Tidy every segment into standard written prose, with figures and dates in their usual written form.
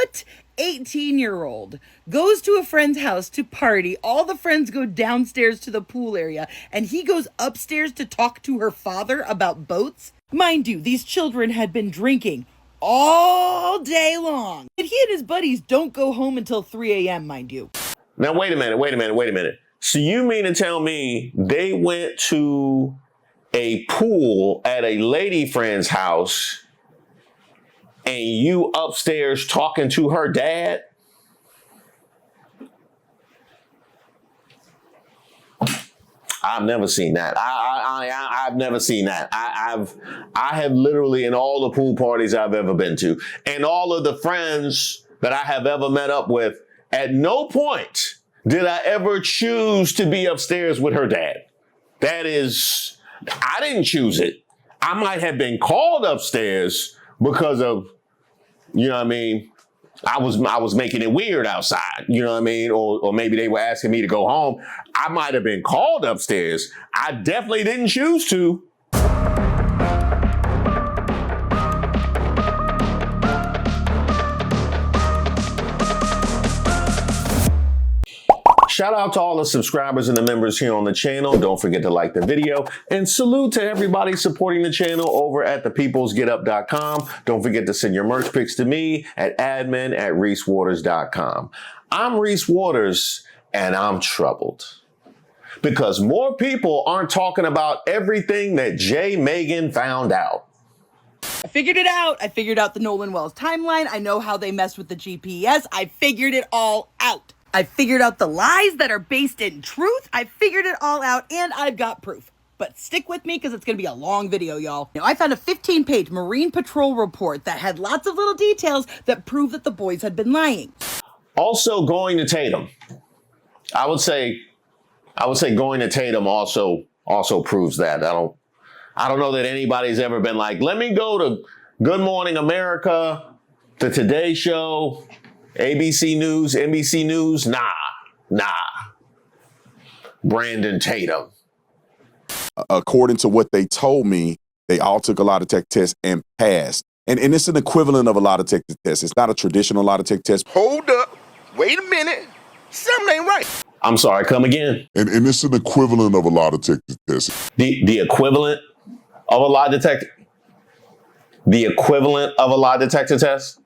What 18-year-old goes to a friend's house to party? All the friends go downstairs to the pool area, and he goes upstairs to talk to her father about boats? Mind you, these children had been drinking all day long. And he and his buddies don't go home until 3 a.m., mind you. Now, wait a minute. So you mean to tell me they went to a pool at a lady friend's house and you upstairs talking to her dad? I've never seen that. I've never seen that. I have literally, in all the pool parties I've ever been to, and all of the friends that I have ever met up with, at no point did I ever choose to be upstairs with her dad. That is, I didn't choose it. I might have been called upstairs because of, you know what I mean, I was making it weird outside, you know what I mean? Or maybe they were asking me to go home. I might have been called upstairs. I definitely didn't choose to. Shout out to all the subscribers and the members here on the channel. Don't forget to like the video, and salute to everybody supporting the channel over at thepeoplesgetup.com. Don't forget to send your merch pics to me at admin@reesewaters.com. I'm Reese Waters, and I'm troubled because more people aren't talking about everything that Jay Megan found out. I figured it out. I figured out the Nolan Wells timeline. I know how they messed with the GPS. I figured it all out. I figured out the lies that are based in truth. I figured it all out, and I've got proof. But stick with me because it's going to be a long video, y'all. Now, I found a 15-page Marine Patrol report that had lots of little details that prove that the boys had been lying. Also, going to Tatum. I would say going to Tatum also proves that. I don't know that anybody's ever been like, let me go to Good Morning America, the Today Show, ABC News, NBC News. Nah. Brandon Tatum. According to what they told me, they all took a lie detector test and passed. And it's an equivalent of a lie detector test. It's not a traditional lie detector test. Hold up. Wait a minute. Something ain't right. I'm sorry, come again. And it's an equivalent of a lie detector test. The equivalent of a lie detector? The equivalent of a lie detector test?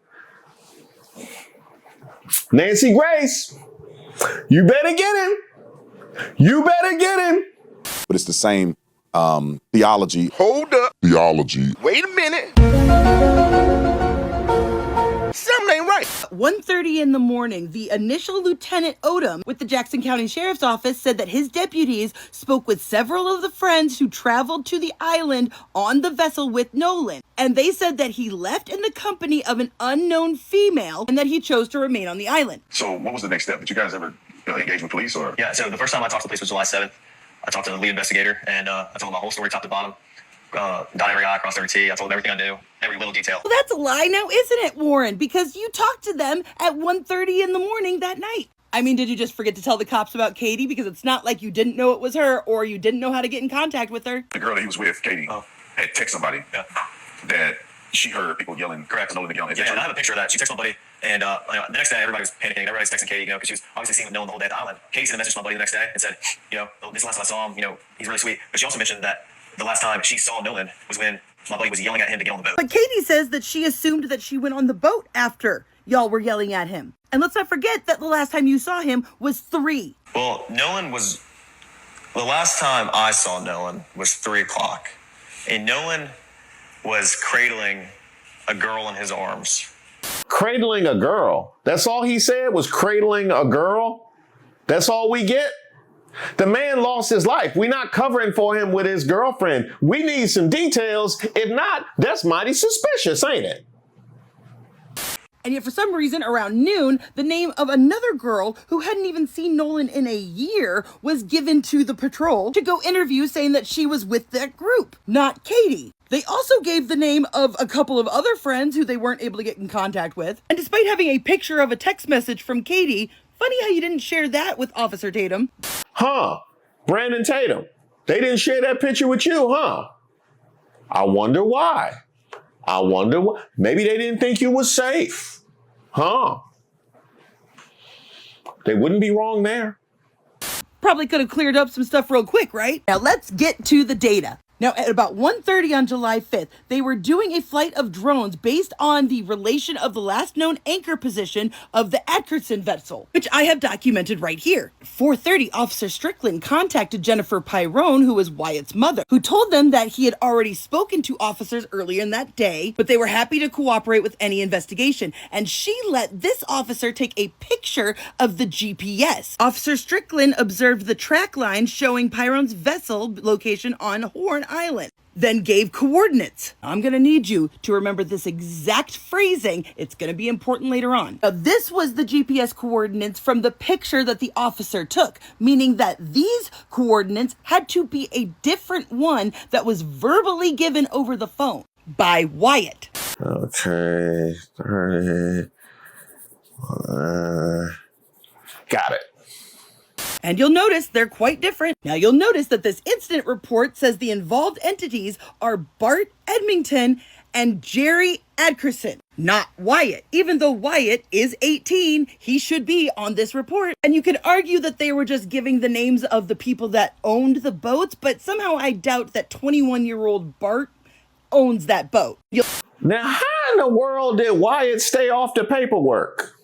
Nancy Grace, you better get him. You better get him. But it's the same theology. Hold up. Theology. Wait a minute. Something ain't right. At 1:30 in the morning, the initial Lieutenant Odom with the Jackson County Sheriff's Office said that his deputies spoke with several of the friends who traveled to the island on the vessel with Nolan. And they said that he left in the company of an unknown female and that he chose to remain on the island. So what was the next step? Did you guys ever engage with police? Or? Yeah, so the first time I talked to the police was July 7th. I talked to the lead investigator, and I told him my whole story top to bottom. Dot every I, crossed every T. I told them everything I knew, every little detail. Well, that's a lie now, isn't it, Warren? Because you talked to them at 1:30 in the morning that night. I mean, did you just forget to tell the cops about Katie? Because it's not like you didn't know it was her or you didn't know how to get in contact with her. The girl that he was with, Katie, had texted somebody that she heard people yelling. Correct. Nolan yelling. Yeah, and I have a picture of that. She texted my buddy, and the next day everybody was panicking. Everybody's texting Katie, because she was obviously seeing Nolan the whole day at the island. Katie sent a message to my buddy the next day and said, this last time I saw him, he's really sweet. But she also mentioned that the last time she saw Nolan was when my buddy was yelling at him to get on the boat. But Katie says that she assumed that she went on the boat after y'all were yelling at him. And let's not forget that the last time you saw him was 3. Well, the last time I saw Nolan was 3 o'clock. And Nolan was cradling a girl in his arms. Cradling a girl. That's all he said was cradling a girl? That's all we get? The man lost his life. We're not covering for him with his girlfriend. We need some details. If not, that's mighty suspicious, ain't it? And yet for some reason around noon, the name of another girl who hadn't even seen Nolan in a year was given to the patrol to go interview, saying that she was with that group, not Katie. They also gave the name of a couple of other friends who they weren't able to get in contact with. And despite having a picture of a text message from Katie, funny how you didn't share that with Officer Tatum. Brandon Tatum. They didn't share that picture with you, huh? I wonder why. Maybe they didn't think you were safe. Huh. They wouldn't be wrong there. Probably could have cleared up some stuff real quick, right? Now let's get to the data. Now, at about 1:30 on July 5th, they were doing a flight of drones based on the relation of the last known anchor position of the Atkinson vessel, which I have documented right here. 4:30, Officer Strickland contacted Jennifer Pyrone, who was Wyatt's mother, who told them that he had already spoken to officers earlier in that day, but they were happy to cooperate with any investigation. And she let this officer take a picture of the GPS. Officer Strickland observed the track line showing Pyrone's vessel location on Horn Island, then gave coordinates. I'm going to need you to remember this exact phrasing. It's going to be important later on. Now, this was the GPS coordinates from the picture that the officer took, meaning that these coordinates had to be a different one that was verbally given over the phone by Wyatt. Okay. 30. Got it. And you'll notice they're quite different. Now you'll notice that this incident report says the involved entities are Bart Edmington and Jerry Adkerson, not Wyatt. Even though Wyatt is 18, he should be on this report. And you could argue that they were just giving the names of the people that owned the boats, but somehow I doubt that 21-year-old Bart owns that boat. Now, how in the world did Wyatt stay off the paperwork?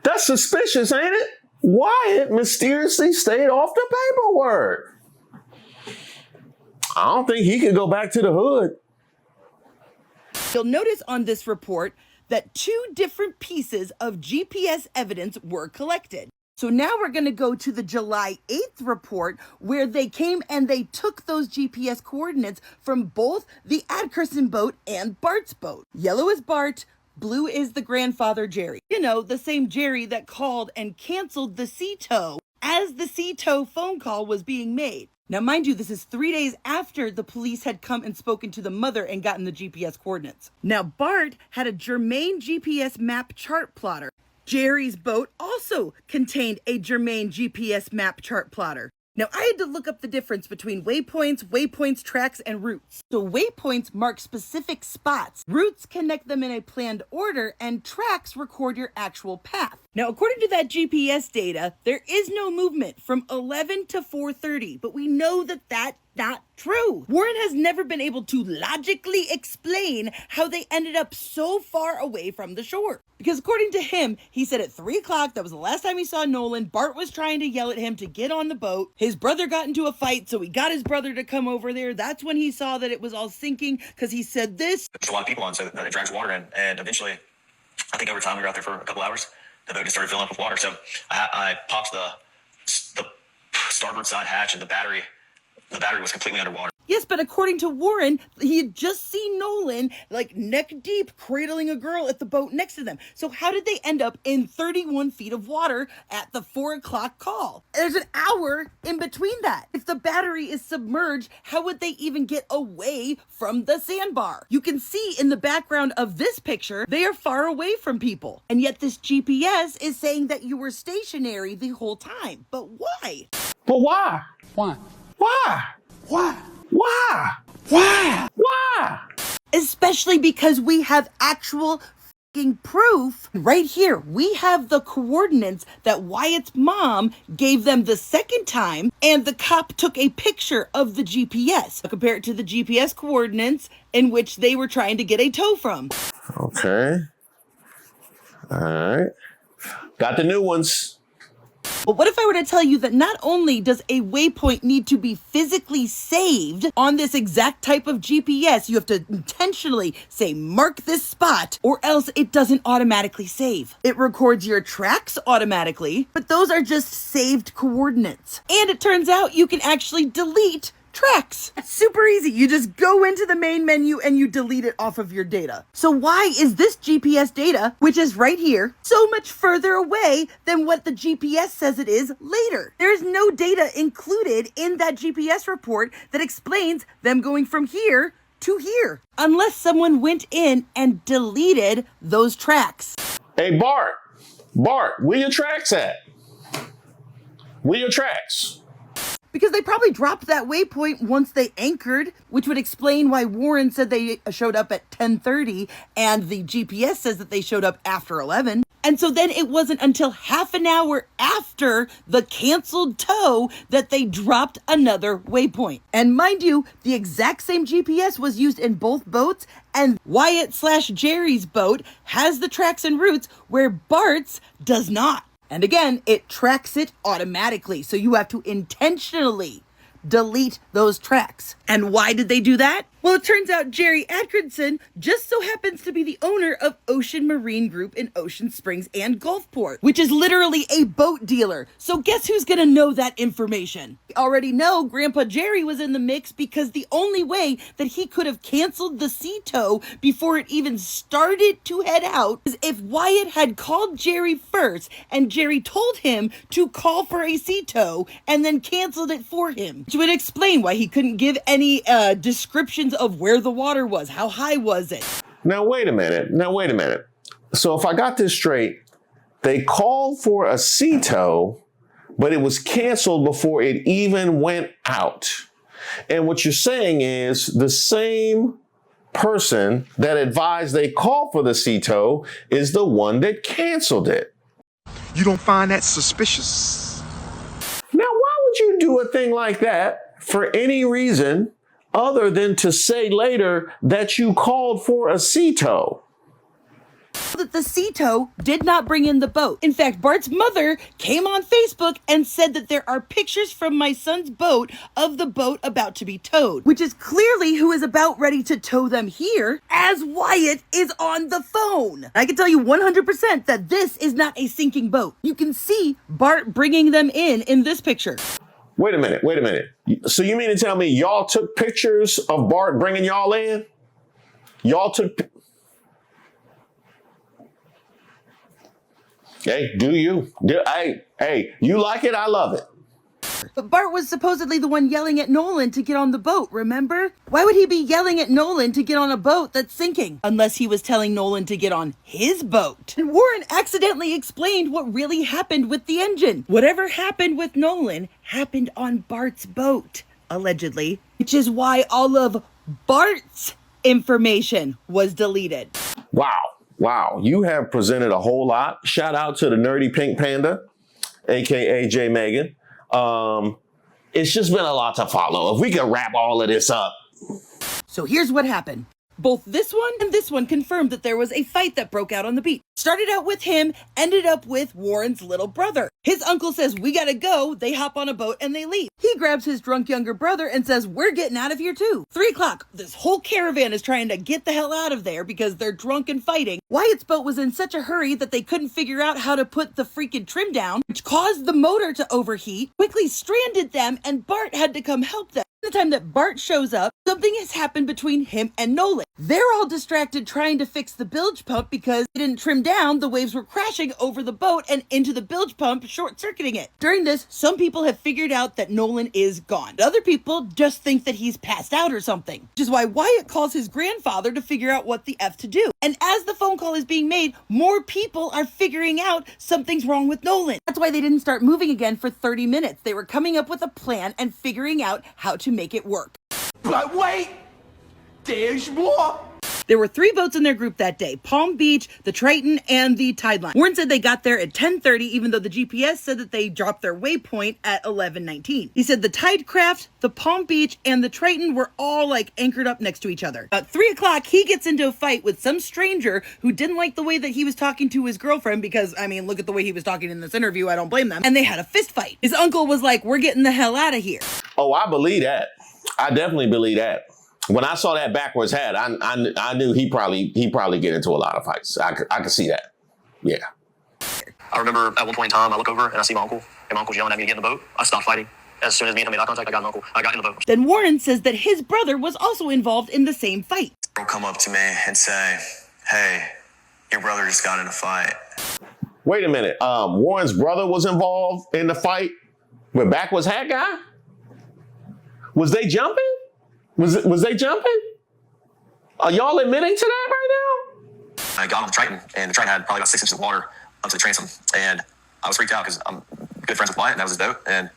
That's suspicious, ain't it? Wyatt mysteriously stayed off the paperwork. I don't think he could go back to the hood. You'll notice on this report that 2 different pieces of GPS evidence were collected. So now we're going to go to the July 8th report where they came and they took those GPS coordinates from both the Adkerson boat and Bart's boat. Yellow is Bart, blue is the grandfather, Jerry. You know, the same Jerry that called and canceled the sea tow as the sea tow phone call was being made. Now, mind you, this is 3 days after the police had come and spoken to the mother and gotten the GPS coordinates. Now, Bart had a germane GPS map chart plotter. Jerry's boat also contained a germane GPS map chart plotter. Now, I had to look up the difference between waypoints, tracks, and routes. So waypoints mark specific spots. Routes connect them in a planned order, and tracks record your actual path. Now, according to that GPS data, there is no movement from 11 to 4:30, but we know that that's not true. Warren has never been able to logically explain how they ended up so far away from the shore. Because according to him, he said at 3 o'clock, that was the last time he saw Nolan, Bart was trying to yell at him to get on the boat. His brother got into a fight, so he got his brother to come over there. That's when he saw that it was all sinking, because he said this. There's a lot of people on, so it drags water in, and eventually, I think over time we were out there for a couple hours, the boat just started filling up with water. So I popped the starboard side hatch, and the battery was completely underwater. Yes, but according to Warren, he had just seen Nolan, like neck deep, cradling a girl at the boat next to them. So how did they end up in 31 feet of water at the 4 o'clock call? There's an hour in between that. If the battery is submerged, how would they even get away from the sandbar? You can see in the background of this picture, they are far away from people. And yet this GPS is saying that you were stationary the whole time. But why? But why? Why? Why? Why? Why? Why? Why? Especially because we have actual fucking proof right here. We have the coordinates that Wyatt's mom gave them the second time, and the cop took a picture of the GPS. Compare it to the GPS coordinates in which they were trying to get a tow from. Okay. All right. Got the new ones. But what if I were to tell you that not only does a waypoint need to be physically saved on this exact type of GPS, you have to intentionally say, mark this spot, or else it doesn't automatically save. It records your tracks automatically, but those are just saved coordinates. And it turns out you can actually delete tracks. It's super easy. You just go into the main menu and you delete it off of your data. So why is this GPS data, which is right here, so much further away than what the GPS says it is later? There is no data included in that GPS report that explains them going from here to here, unless someone went in and deleted those tracks. Hey, Bart, where your tracks at? Where your tracks? because they probably dropped that waypoint once they anchored, which would explain why Warren said they showed up at 10:30 and the GPS says that they showed up after 11. And so then it wasn't until half an hour after the canceled tow that they dropped another waypoint. And mind you, the exact same GPS was used in both boats, and Wyatt/Jerry's boat has the tracks and routes where Bart's does not. And again, it tracks it automatically, so you have to intentionally delete those tracks. And why did they do that? Well, it turns out Jerry Atkinson just so happens to be the owner of Ocean Marine Group in Ocean Springs and Gulfport, which is literally a boat dealer. So guess who's gonna know that information? We already know Grandpa Jerry was in the mix, because the only way that he could have canceled the sea tow before it even started to head out is if Wyatt had called Jerry first and Jerry told him to call for a sea tow and then canceled it for him, which would explain why he couldn't give any descriptions of where the water was. How high was it? Now, wait a minute. So if I got this straight, they called for a sea tow, but it was canceled before it even went out. And what you're saying is the same person that advised they call for the sea tow is the one that canceled it. You don't find that suspicious? Now, why would you do a thing like that for any reason other than to say later that you called for a sea tow? That the sea tow did not bring in the boat. In fact, Bart's mother came on Facebook and said that there are pictures from my son's boat of the boat about to be towed, which is clearly who is about ready to tow them here, as Wyatt is on the phone. I can tell you 100% that this is not a sinking boat. You can see Bart bringing them in this picture. Wait a minute. So you mean to tell me y'all took pictures of Bart bringing y'all in? Y'all took... Hey, do you? Hey, you like it? I love it. But Bart was supposedly the one yelling at Nolan to get on the boat, remember? Why would he be yelling at Nolan to get on a boat that's sinking? Unless he was telling Nolan to get on his boat. And Warren accidentally explained what really happened with the engine. Whatever happened with Nolan happened on Bart's boat, allegedly. Which is why all of Bart's information was deleted. Wow, you have presented a whole lot. Shout out to the Nerdy Pink Panda, aka J Megan. It's just been a lot to follow. If we could wrap all of this up. So here's what happened. Both this one and this one confirmed that there was a fight that broke out on the beach. Started out with him, ended up with Warren's little brother. His uncle says, we gotta go. They hop on a boat and they leave. He grabs his drunk younger brother and says, we're getting out of here too. 3 o'clock, this whole caravan is trying to get the hell out of there because they're drunk and fighting. Wyatt's boat was in such a hurry that they couldn't figure out how to put the freaking trim down, which caused the motor to overheat, quickly stranded them, and Bart had to come help them. The time that Bart shows up, something has happened between him and Nolan. They're all distracted trying to fix the bilge pump because it didn't trim down. The waves were crashing over the boat and into the bilge pump, short-circuiting it. During this, some people have figured out that Nolan is gone. Other people just think that he's passed out or something, which is why Wyatt calls his grandfather to figure out what the F to do. And as the phone call is being made, more people are figuring out something's wrong with Nolan. That's why they didn't start moving again for 30 minutes. They were coming up with a plan and figuring out how to make it work. But wait, there's more. There were 3 boats in their group that day: Palm Beach, the Triton, and the Tideline. Warren said they got there at 10:30, even though the GPS said that they dropped their waypoint at 11:19. He said the Tidecraft, the Palm Beach, and the Triton were all anchored up next to each other. At 3 o'clock, he gets into a fight with some stranger who didn't like the way that he was talking to his girlfriend because, I mean, look at the way he was talking in this interview. I don't blame them. And they had a fist fight. His uncle was like, we're getting the hell out of here. Oh, I believe that. I definitely believe that. When I saw that backwards hat, I knew he probably get into a lot of fights. I could see that. Yeah. I remember at one point in time, I look over and I see my uncle, and my uncle's yelling at me to get in the boat. I stopped fighting. As soon as me and him made eye contact, I got in the boat. Then Warren says that his brother was also involved in the same fight. He'll come up to me and say, hey, your brother just got in a fight. Wait a minute. Warren's brother was involved in the fight with backwards hat guy? Was they jumping? Was they jumping? Are y'all admitting to that right now? I got on the Triton, and the Triton had probably about 6 inches of water up to the transom, and I was freaked out because I'm good friends with Wyatt, and that was his boat, and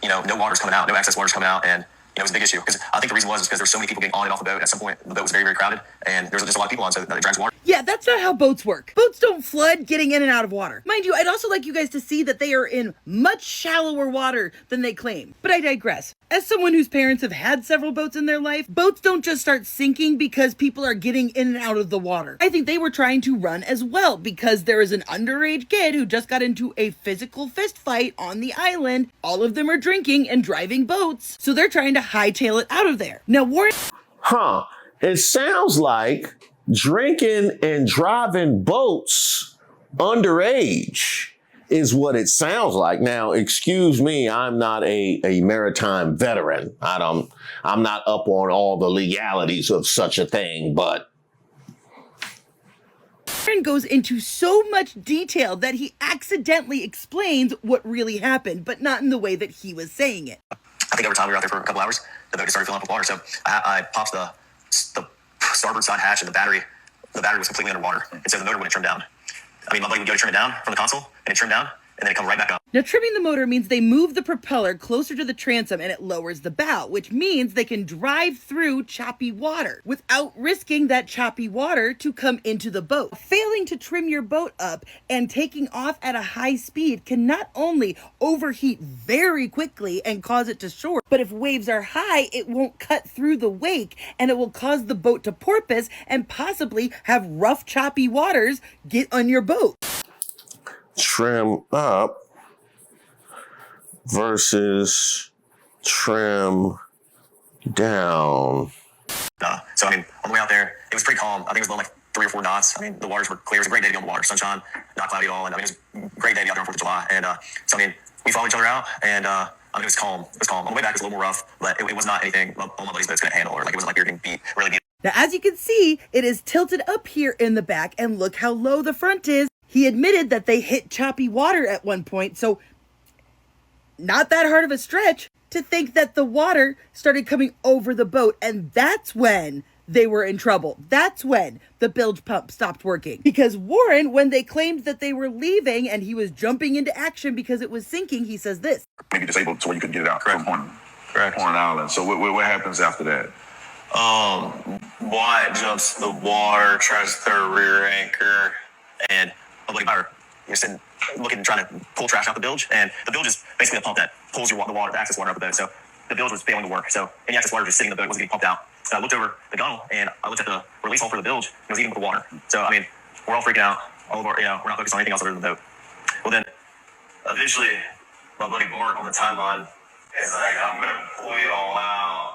no water's coming out, no access water's coming out, and it was a big issue because I think the reason was because there's so many people getting on and off the boat. At some point, the boat was very, very crowded, and there's just a lot of people on, so it drags water. Yeah, that's not how boats work. Boats don't flood getting in and out of water. Mind you, I'd also like you guys to see that they are in much shallower water than they claim. But I digress. As someone whose parents have had several boats in their life, boats don't just start sinking because people are getting in and out of the water. I think they were trying to run as well because there is an underage kid who just got into a physical fist fight on the island. All of them are drinking and driving boats, so they're trying to hightail it out of there. Now, Warren... It sounds like drinking and driving boats underage is what it sounds like. Now, excuse me, I'm not a maritime veteran. I'm not up on all the legalities of such a thing, but Warren goes into so much detail that he accidentally explains what really happened, but not in the way that he was saying it. I think over time we were out there for a couple hours. The boat just started filling up with water, so I popped the starboard side hatch, and the battery was completely underwater, and so the motor wouldn't turn down. I mean, my buddy would go to turn it down from the console, and it turned down, and then it come right back up. Now, trimming the motor means they move the propeller closer to the transom and it lowers the bow, which means they can drive through choppy water without risking that choppy water to come into the boat. Failing to trim your boat up and taking off at a high speed can not only overheat very quickly and cause it to short, but if waves are high, it won't cut through the wake and it will cause the boat to porpoise and possibly have rough, choppy waters get on your boat. trim up versus trim down. So, I mean, on the way out there, it was pretty calm. I think it was blowing like 3 or 4 knots. I mean, the waters were clear. It was a great day to be on the water. Sunshine, not cloudy at all. And I mean, it was a great day to be out there on 4th of July. And so, I mean, we followed each other out, and I mean, it was calm. It was calm. On the way back, it was a little more rough, but it was not anything on my buddy's boat's going to handle, or like it wasn't like we were getting beat, really beat. Now, as you can see, it is tilted up here in the back, and look how low the front is. He admitted that they hit choppy water at one point, so not that hard of a stretch to think that the water started coming over the boat, and that's when they were in trouble. That's when the bilge pump stopped working. Because Warren, when they claimed that they were leaving and he was jumping into action because it was sinking, he says this. Maybe disabled to where you couldn't get it out from Horn Island. So what happens after that? Wyatt jumps the water, tries to throw a rear anchor, and my buddy Byron, you're sitting looking, trying to pull trash out the bilge, and the bilge is basically a pump that pulls the water, the access water out of the boat. So the bilge was failing to work. So any access water just sitting in the boat wasn't getting pumped out. So I looked over the gunnel and I looked at the release hole for the bilge. It was eating with the water. So I mean, we're all freaking out. All of our, we're not focused on anything else other than the boat. Well, then eventually, my buddy Bart on the timeline is like, "I'm gonna pull you all out."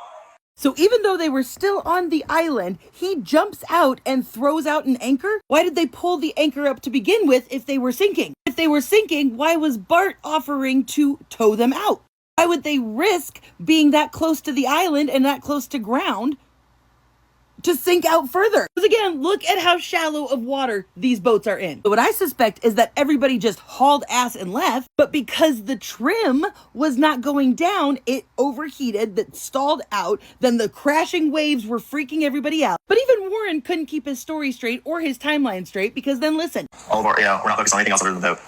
So even though they were still on the island, he jumps out and throws out an anchor? Why did they pull the anchor up to begin with if they were sinking? If they were sinking, why was Bart offering to tow them out? Why would they risk being that close to the island and that close to ground to sink out further? Because again, look at how shallow of water these boats are in. So what I suspect is that everybody just hauled ass and left, but because the trim was not going down, it overheated, that stalled out, then the crashing waves were freaking everybody out. But even Warren couldn't keep his story straight or his timeline straight, because then listen. All of our, we're not focused on anything else other than the boat.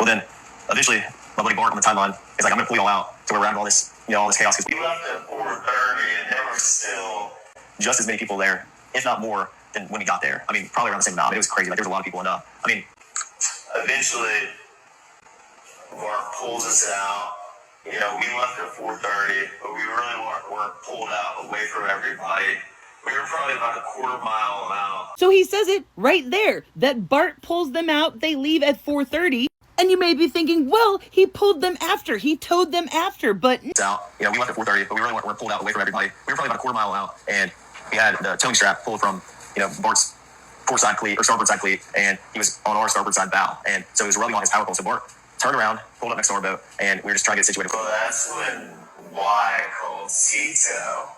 Well, then eventually, my buddy Bart on the timeline is like, "I'm gonna pull you all out." So we're around all this, all this chaos. We left at 4:30 and there were still just as many people there, if not more, than when we got there. I mean, probably around the same amount. It was crazy. Like, there was a lot of people. And I mean, eventually, Bart pulls us out. We left at 4:30, but we really weren't pulled out away from everybody. We were probably about a quarter mile out. So he says it right there, that Bart pulls them out. They leave at 4:30. And you may be thinking, well, he pulled them after. He towed them after, but... Out. We left at 4:30, but we really weren't pulled out away from everybody. We were probably about a quarter mile out, and we had the towing strap pulled from, Bart's port side cleat, or starboard side cleat, and he was on our starboard side bow. And so he was rubbing on his power pole. So Bart turned around, pulled up next to our boat, and we were just trying to get situated. So that's when Wyatt called Tito.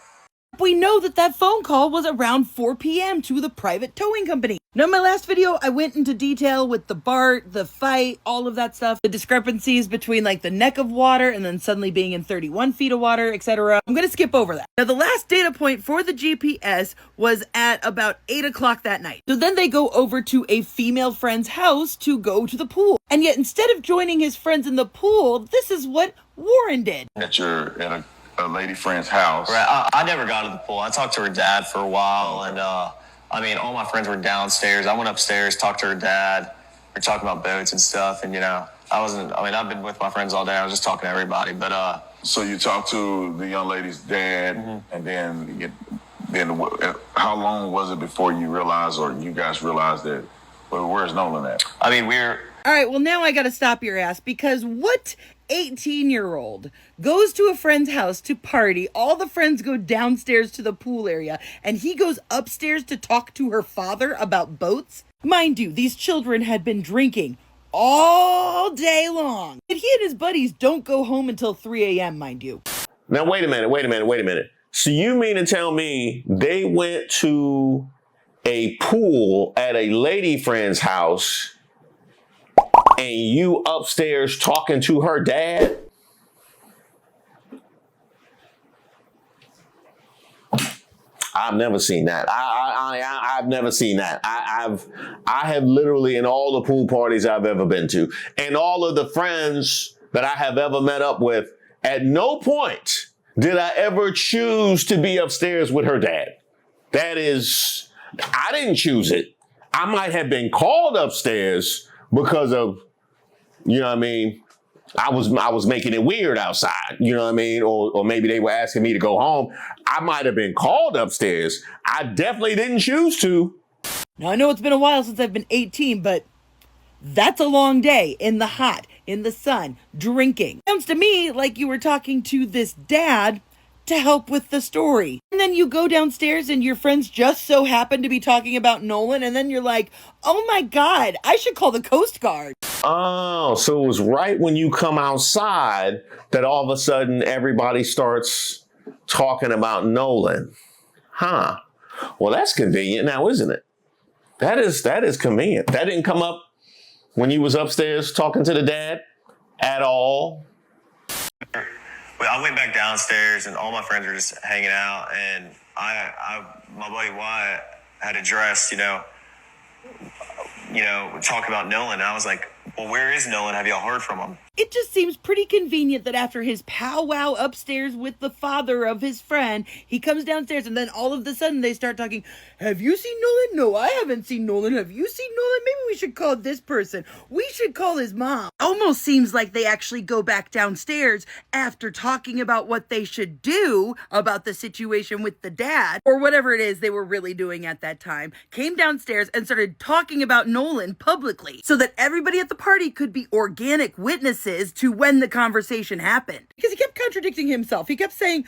We know that phone call was around 4 p.m. to the private towing company. Now, in my last video, I went into detail with the Bart, the fight, all of that stuff, the discrepancies between like the neck of water and then suddenly being in 31 feet of water, etc. I'm going to skip over that. Now, the last data point for the GPS was at about 8 o'clock that night. So then they go over to a female friend's house to go to the pool. And yet, instead of joining his friends in the pool, this is what Warren did. At a lady friend's house. Right. I never got to the pool. I talked to her dad for a while, and I mean, all my friends were downstairs. I went upstairs, talked to her dad. We were talking about boats and stuff, and I've been with my friends all day. I was just talking to everybody, but So you talked to the young lady's dad, and then how long was it before you realized, or you guys realized that, well, where's Nolan at? I mean, All right, well, now I got to stop your ass, because what 18-year-old goes to a friend's house to party, all the friends go downstairs to the pool area, and he goes upstairs to talk to her father about boats? Mind you, these children had been drinking all day long. And he and his buddies don't go home until 3 a.m., mind you. Now, wait a minute. So you mean to tell me they went to a pool at a lady friend's house and you upstairs talking to her dad? I've never seen that. I've never seen that. I have literally, in all the pool parties I've ever been to, and all of the friends that I have ever met up with, at no point did I ever choose to be upstairs with her dad. That is, I didn't choose it. I might have been called upstairs because of, you know what I mean, I was making it weird outside, you know what I mean? Or maybe they were asking me to go home. I might have been called upstairs. I definitely didn't choose to. Now, I know it's been a while since I've been 18, but that's a long day in the hot, in the sun, drinking. Sounds to me like you were talking to this dad to help with the story. And then you go downstairs and your friends just so happen to be talking about Nolan, and then you're like, oh my God, I should call the Coast Guard. Oh, so it was right when you come outside that all of a sudden everybody starts talking about Nolan. Huh. Well, that's convenient now, isn't it? That is convenient. That didn't come up when you was upstairs talking to the dad at all. I went back downstairs, and all my friends were just hanging out, and my buddy Wyatt had addressed, talk about Nolan. And I was like, well, where is Nolan? Have y'all heard from him? It just seems pretty convenient that after his powwow upstairs with the father of his friend, he comes downstairs and then all of a sudden they start talking, have you seen Nolan? No, I haven't seen Nolan. Have you seen Nolan? Maybe we should call this person. We should call his mom. Almost seems like they actually go back downstairs after talking about what they should do about the situation with the dad, or whatever it is they were really doing at that time, came downstairs and started talking about Nolan publicly so that everybody at the party could be organic witnesses to when the conversation happened. Because he kept contradicting himself. He kept saying,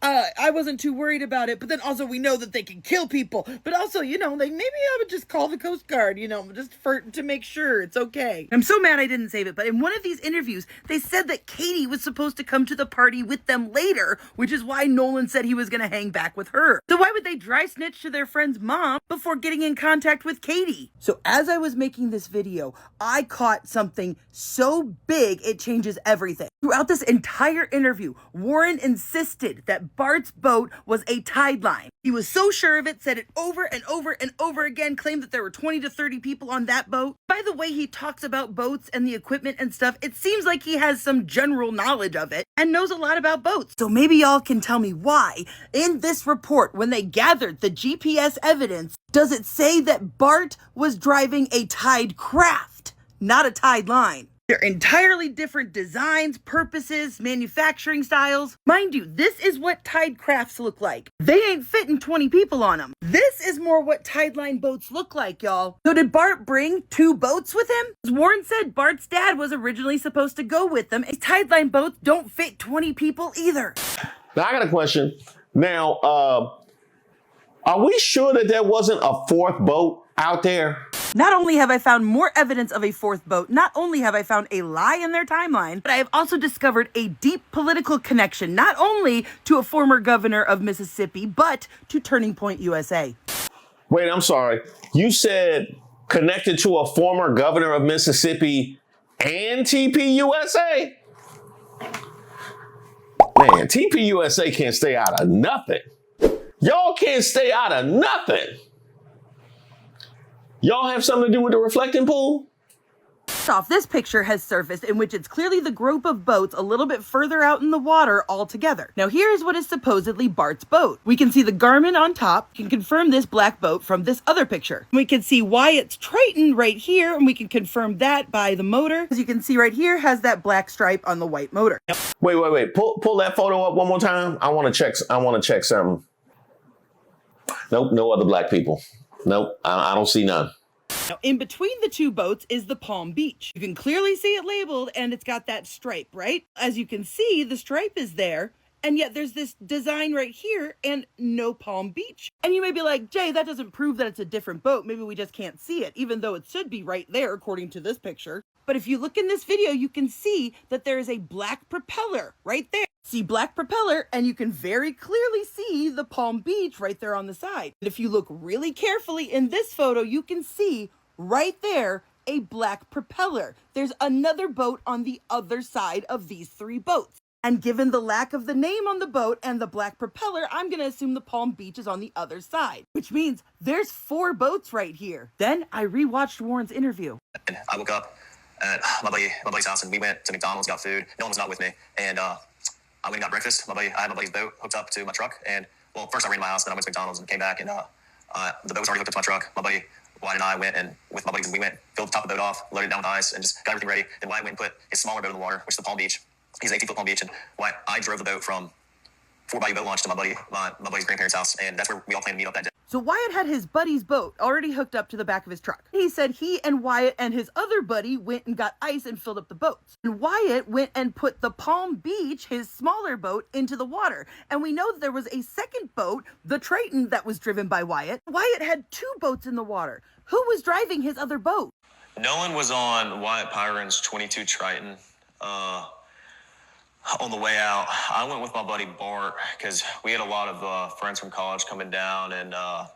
I wasn't too worried about it, but then also we know that they can kill people. But also, maybe I would just call the Coast Guard, just to make sure it's okay. I'm so mad I didn't save it, but in one of these interviews, they said that Katie was supposed to come to the party with them later, which is why Nolan said he was going to hang back with her. So why would they dry snitch to their friend's mom before getting in contact with Katie? So as I was making this video, I caught something so big it changes everything. Throughout this entire interview, Warren insisted that Bart's boat was a tide line. He was so sure of it, said it over and over and over again, claimed that there were 20 to 30 people on that boat. By the way he talks about boats and the equipment and stuff, it seems like he has some general knowledge of it and knows a lot about boats. So maybe y'all can tell me why, in this report, when they gathered the GPS evidence, does it say that Bart was driving a tide craft, not a tide line? They're entirely different designs, purposes, manufacturing styles. Mind you, this is what tide crafts look like. They ain't fitting 20 people on them. This is more what tide line boats look like, y'all. So did Bart bring 2 boats with him? As Warren said, Bart's dad was originally supposed to go with them. And tide line boats don't fit 20 people either. Now, I got a question. Now, are we sure that there wasn't a 4th boat out there? Not only have I found more evidence of a 4th boat, not only have I found a lie in their timeline, but I have also discovered a deep political connection, not only to a former governor of Mississippi, but to Turning Point USA. Wait, I'm sorry. You said connected to a former governor of Mississippi and TPUSA? Man, TPUSA can't stay out of nothing. Y'all can't stay out of nothing. Y'all have something to do with the reflecting pool? Off, this picture has surfaced in which it's clearly the group of boats a little bit further out in the water altogether. Now here's what is supposedly Bart's boat. We can see the Garmin on top. We can confirm this black boat from this other picture. We can see Wyatt's Triton right here, and we can confirm that by the motor. As you can see right here, has that black stripe on the white motor. Wait. Pull that photo up one more time. I want to check something. Nope, no other black people. Nope, I don't see none. Now, in between the two boats is the Palm Beach. You can clearly see it labeled, and it's got that stripe, right? As you can see, the stripe is there, and yet there's this design right here and no Palm Beach. And you may be like, Jay, that doesn't prove that it's a different boat. Maybe we just can't see it, even though it should be right there, according to this picture. But if you look in this video, you can see that there is a black propeller right there. See black propeller, and you can very clearly see the Palm Beach right there on the side. And if you look really carefully in this photo, you can see right there a black propeller. There's another boat on the other side of these three boats. And given the lack of the name on the boat and the black propeller, I'm going to assume the Palm Beach is on the other side, which means there's 4 boats right here. Then I rewatched Warren's interview. And I woke up at my buddy's house, and we went to McDonald's, got food. No one was not with me. And I went and got breakfast. I had my buddy's boat hooked up to my truck. And, well, first I ran to my house, then I went to McDonald's and came back. And the boat was already hooked up to my truck. My buddy Wyatt and I went, and with my buddies, and we went, filled the top of the boat off, loaded it down with ice, and just got everything ready. Then Wyatt went and put his smaller boat in the water, which is the Palm Beach. He's an 18-foot Palm Beach, and I drove the boat from Fort Bayou Boat Launch to my buddy's grandparents' house, and that's where we all planned to meet up that day. So Wyatt had his buddy's boat already hooked up to the back of his truck. He said he and Wyatt and his other buddy went and got ice and filled up the boats. And Wyatt went and put the Palm Beach, his smaller boat, into the water. And we know that there was a second boat, the Triton, that was driven by Wyatt. Wyatt had 2 boats in the water. Who was driving his other boat? Nolan was on Wyatt Pyron's 22 Triton. On the way out, I went with my buddy Bart because we had a lot of friends from college coming down, and I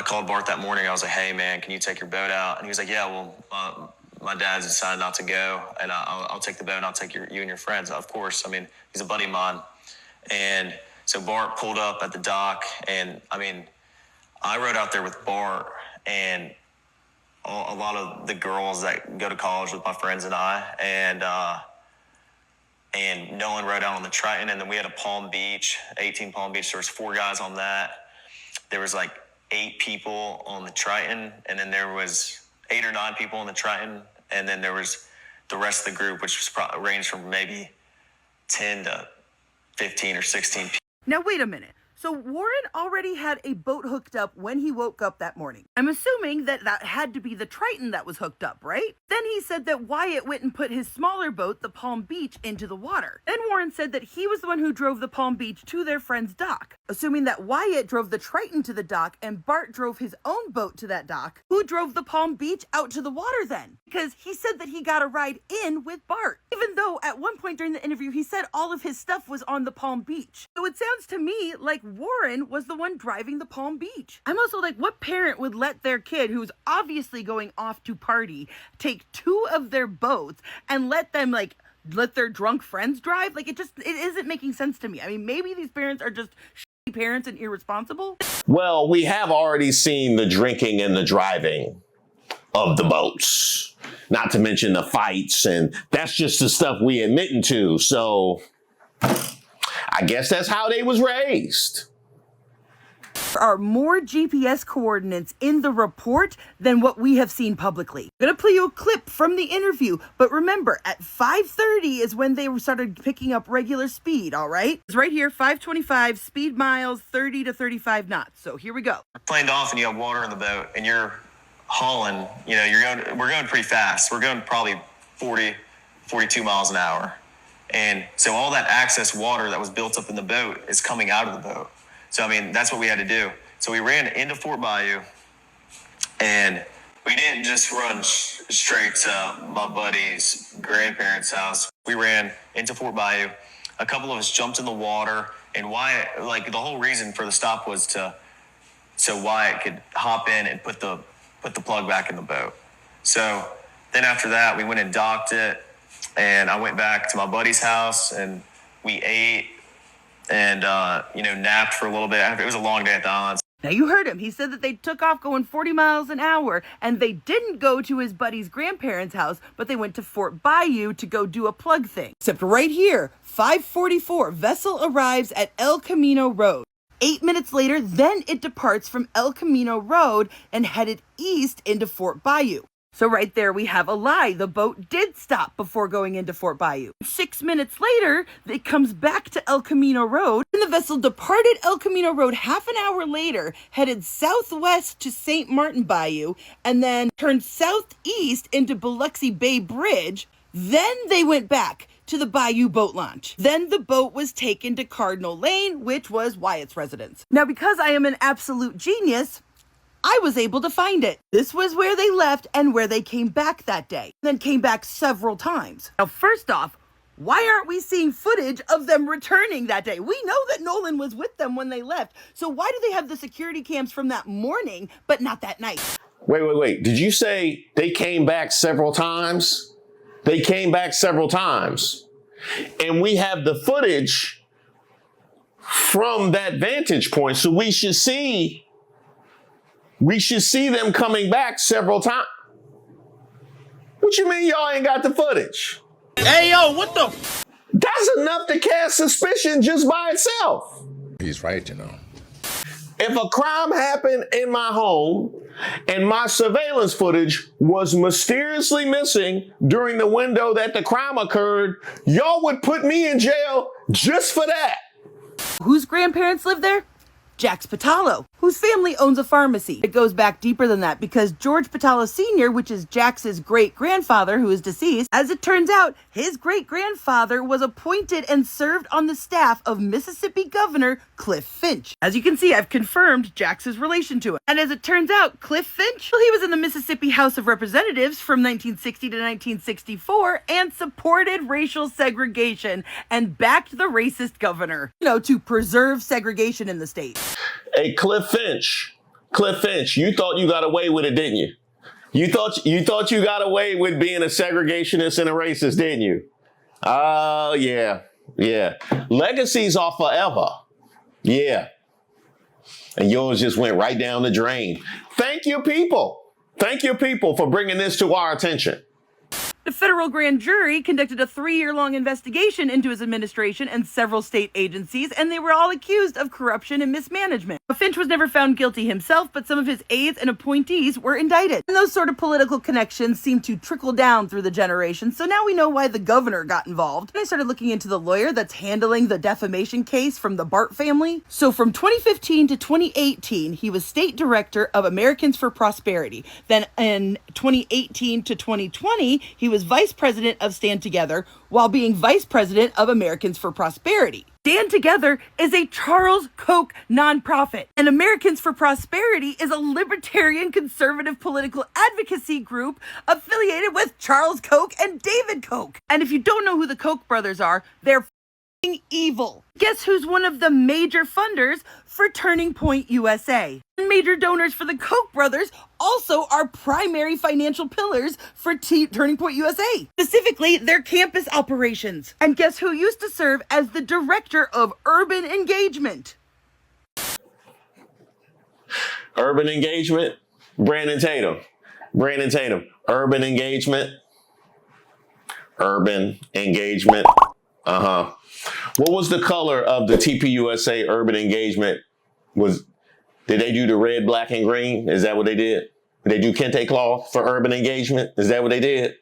called Bart that morning. I was like, "Hey man, can you take your boat out?" And he was like, "Yeah, well, my dad's decided not to go, and I'll take the boat and I'll take you and your friends." Of course, I mean, he's a buddy of mine. And so Bart pulled up at the dock, and I mean, I rode out there with Bart and a lot of the girls that go to college with my friends and I, and Nolan rode out on the Triton, and then we had a Palm Beach, 18 Palm Beach. There was 4 guys on that. There was like 8 people on the Triton, and then there was 8 or 9 people on the Triton, and then there was the rest of the group, which was probably ranged from maybe 10 to 15 or 16 people. Now wait a minute. So Warren already had a boat hooked up when he woke up that morning. I'm assuming that had to be the Triton that was hooked up, right? Then he said that Wyatt went and put his smaller boat, the Palm Beach, into the water. Then Warren said that he was the one who drove the Palm Beach to their friend's dock. Assuming that Wyatt drove the Triton to the dock and Bart drove his own boat to that dock, who drove the Palm Beach out to the water then? Because he said that he got a ride in with Bart, even though at one point during the interview he said all of his stuff was on the Palm Beach. So it sounds to me like Warren was the one driving the Palm Beach. I'm also like, what parent would let their kid, who's obviously going off to party, take 2 of their boats and let their drunk friends drive? Like, it isn't making sense to me. I mean, maybe these parents are just shitty parents and irresponsible. Well, we have already seen the drinking and the driving of the boats, not to mention the fights, and that's just the stuff we admitting to. So I guess that's how they was raised. There are more GPS coordinates in the report than what we have seen publicly. I'm going to play you a clip from the interview, but remember, at 5:30 is when they started picking up regular speed, all right? It's right here, 525, speed miles, 30 to 35 knots. So here we go. Planed off, and you have water in the boat, and you're hauling, we're going pretty fast. We're going probably 40, 42 miles an hour. And so all that excess water that was built up in the boat is coming out of the boat. So, I mean, that's what we had to do. So we ran into Fort Bayou, and we didn't just run straight to my buddy's grandparents' house. We ran into Fort Bayou. A couple of us jumped in the water, and Wyatt, the whole reason for the stop was so Wyatt could hop in and put the plug back in the boat. So then after that, we went and docked it, and I went back to my buddy's house, and we ate and napped for a little bit. It was a long day at the islands. Now you heard him. He said that they took off going 40 miles an hour and they didn't go to his buddy's grandparents' house, but they went to Fort Bayou to go do a plug thing. Except right here, 5:44, vessel arrives at El Camino Road. 8 minutes later, then it departs from El Camino Road and headed east into Fort Bayou. So right there we have a lie. The boat did stop before going into Fort Bayou. 6 minutes later, it comes back to El Camino Road, and the vessel departed El Camino Road half an hour later, headed southwest to St. Martin Bayou, and then turned southeast into Biloxi Bay Bridge. Then they went back to the Bayou boat launch. Then the boat was taken to Cardinal Lane, which was Wyatt's residence. Now, because I am an absolute genius, I was able to find it. This was where they left and where they came back that day, then came back several times. Now, first off, why aren't we seeing footage of them returning that day? We know that Nolan was with them when they left, so why do they have the security cams from that morning, but not that night? Wait. Did you say they came back several times? They came back several times. And we have the footage from that vantage point, so we should see them coming back several times. What you mean y'all ain't got the footage? Hey, yo, what the? That's enough to cast suspicion just by itself. He's right, you know. If a crime happened in my home and my surveillance footage was mysteriously missing during the window that the crime occurred, y'all would put me in jail just for that. Whose grandparents live there? Jack's Pitalo, whose family owns a pharmacy. It goes back deeper than that because George Pitalo Sr., which is Jax's great-grandfather who is deceased, as it turns out, his great-grandfather was appointed and served on the staff of Mississippi Governor Cliff Finch. As you can see, I've confirmed Jax's relation to him. And as it turns out, Cliff Finch, well, he was in the Mississippi House of Representatives from 1960 to 1964 and supported racial segregation and backed the racist governor, to preserve segregation in the state. Hey, Cliff Finch, you thought you got away with it, didn't you? You thought you got away with being a segregationist and a racist, didn't you? Oh, yeah. Legacies are forever. Yeah. And yours just went right down the drain. Thank you, people. For bringing this to our attention. The federal grand jury conducted a 3-year-long investigation into his administration and several state agencies, and they were all accused of corruption and mismanagement. Finch was never found guilty himself, but some of his aides and appointees were indicted. And those sort of political connections seem to trickle down through the generations, so now we know why the governor got involved. And I started looking into the lawyer that's handling the defamation case from the Bart family. So from 2015 to 2018, he was state director of Americans for Prosperity. Then in 2018 to 2020, he was vice president of Stand Together while being vice president of Americans for Prosperity. Stand Together is a Charles Koch nonprofit, and Americans for Prosperity is a libertarian conservative political advocacy group affiliated with Charles Koch and David Koch. And if you don't know who the Koch brothers are, they're f***ing evil. Guess who's one of the major funders for Turning Point USA? Major donors for the Koch brothers also are primary financial pillars for Turning Point USA, specifically their campus operations. And guess who used to serve as the director of urban engagement? Urban engagement, Brandon Tatum. Urban engagement. What was the color of the TPUSA urban engagement? Did they do the red, black, and green? Is that what they did? Did they do kente cloth for urban engagement? Is that what they did?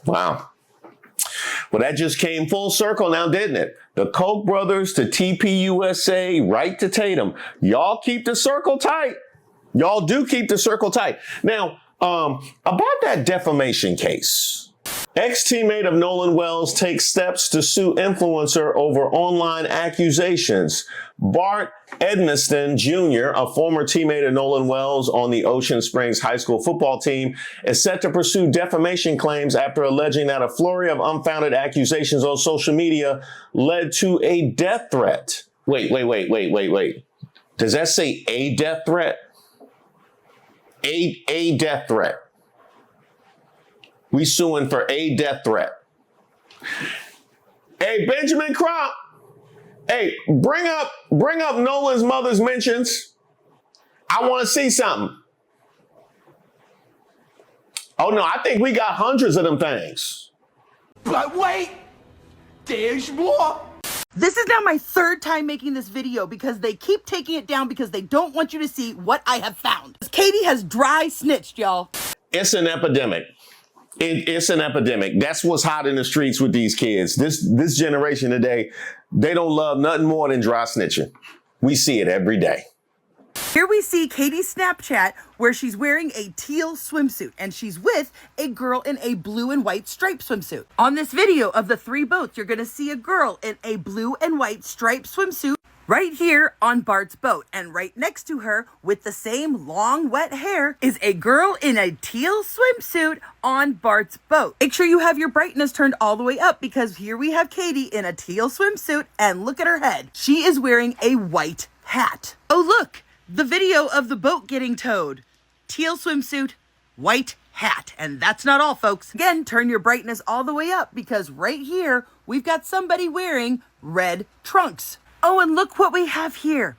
Wow. Well, that just came full circle now, didn't it? The Koch brothers to TPUSA, right to Tatum. Y'all keep the circle tight. Y'all do keep the circle tight. Now, about that defamation case. Ex-teammate of Nolan Wells takes steps to sue influencer over online accusations. Bart Edmiston Jr., a former teammate of Nolan Wells on the Ocean Springs High School football team, is set to pursue defamation claims after alleging that a flurry of unfounded accusations on social media led to a death threat. Wait. Does that say a death threat? A death threat. We suing for a death threat. Hey, Benjamin Crump. Hey, bring up Nolan's mother's mentions. I want to see something. Oh no, I think we got hundreds of them things. But wait, there's more. This is now my third time making this video because they keep taking it down because they don't want you to see what I have found. Katie has dry snitched, y'all. It's an epidemic. It's an epidemic. That's what's hot in the streets with these kids. This generation today, they don't love nothing more than dry snitching. We see it every day. Here we see Katie's Snapchat where she's wearing a teal swimsuit and she's with a girl in a blue and white striped swimsuit. On this video of the 3 boats, you're gonna see a girl in a blue and white striped swimsuit right here on Bart's boat. And right next to her with the same long wet hair is a girl in a teal swimsuit on Bart's boat. Make sure you have your brightness turned all the way up because here we have Katie in a teal swimsuit and look at her head. She is wearing a white hat. Oh look! The video of the boat getting towed. Teal swimsuit, white hat. And that's not all, folks. Again, turn your brightness all the way up because right here, we've got somebody wearing red trunks. Oh, and look what we have here.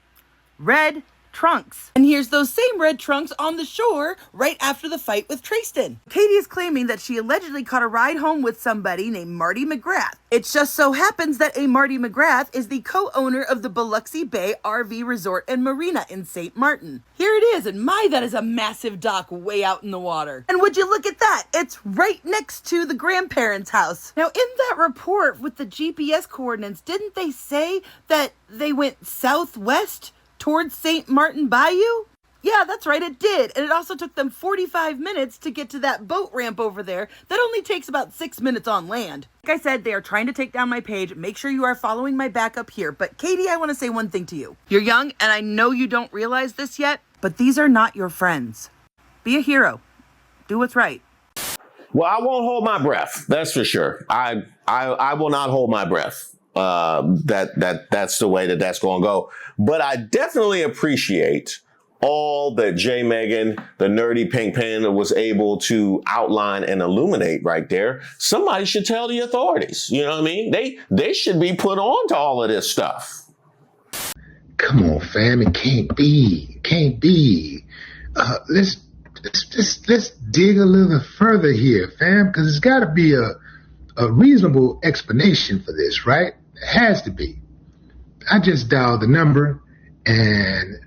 Red trunks. And here's those same red trunks on the shore right after the fight with Tristan. Katie is claiming that she allegedly caught a ride home with somebody named Marty McGrath. It just so happens that a Marty McGrath is the co-owner of the Biloxi Bay RV Resort and Marina in St. Martin. Here it is, and my, that is a massive dock way out in the water. And would you look at that? It's right next to the grandparents' house. Now, in that report with the GPS coordinates, didn't they say that they went southwest towards St. Martin Bayou? Yeah, that's right, it did. And it also took them 45 minutes to get to that boat ramp over there that only takes about 6 minutes on land. Like I said, they are trying to take down my page. Make sure you are following my backup here. But Katie, I want to say one thing to you. You're young, and I know you don't realize this yet, but these are not your friends. Be a hero. Do what's right. Well, I won't hold my breath. That's for sure. I will not hold my breath. That's the way that's going to go. But I definitely appreciate all that J. Megan, the nerdy pink panda, was able to outline and illuminate right there. Somebody should tell the authorities. You know what I mean? They should be put on to all of this stuff. Come on, fam. It can't be. Can't be. Let's dig a little further here, fam, because there's got to be a reasonable explanation for this, right? It has to be. I just dialed the number, and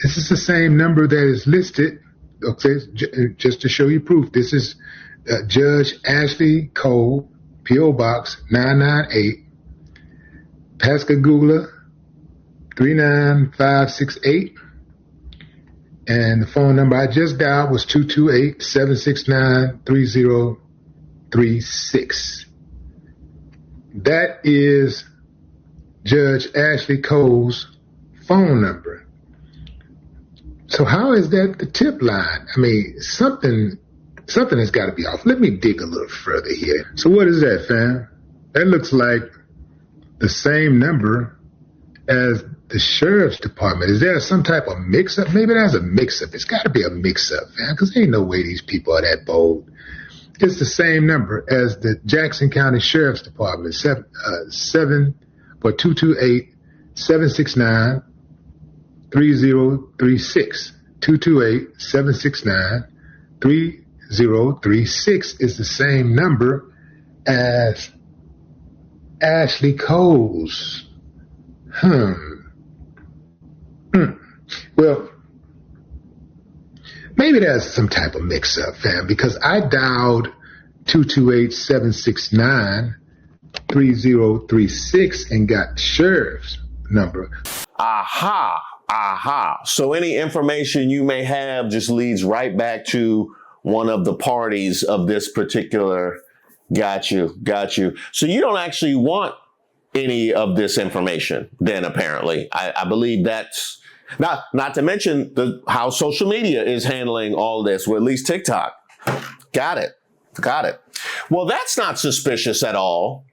this is the same number that is listed. Okay, just to show you proof, this is Judge Ashley Cole, P.O. Box 998, Pascagoula 39568. And the phone number I just dialed was 228-769-3036. That is Judge Ashley Cole's phone number. So how is that the tip line? I mean, something has got to be off. Let me dig a little further here. So what is that, fam? That looks like the same number as the sheriff's department. Is there some type of mix-up? Maybe there's a mix-up. It's got to be a mix-up, man, because there ain't no way these people are that bold. It's the same number as the Jackson County Sheriff's Department, 228-769-3036. 228-769-3036 is the same number as Ashley Cole's. Well, maybe there's some type of mix-up, fam, because I dialed 228-769-3036 and got the sheriff's number. Aha. So any information you may have just leads right back to one of the parties of this particular. Got you. So you don't actually want any of this information then, apparently. I believe that's not to mention how social media is handling all this, or at least TikTok. Got it. Well, that's not suspicious at all.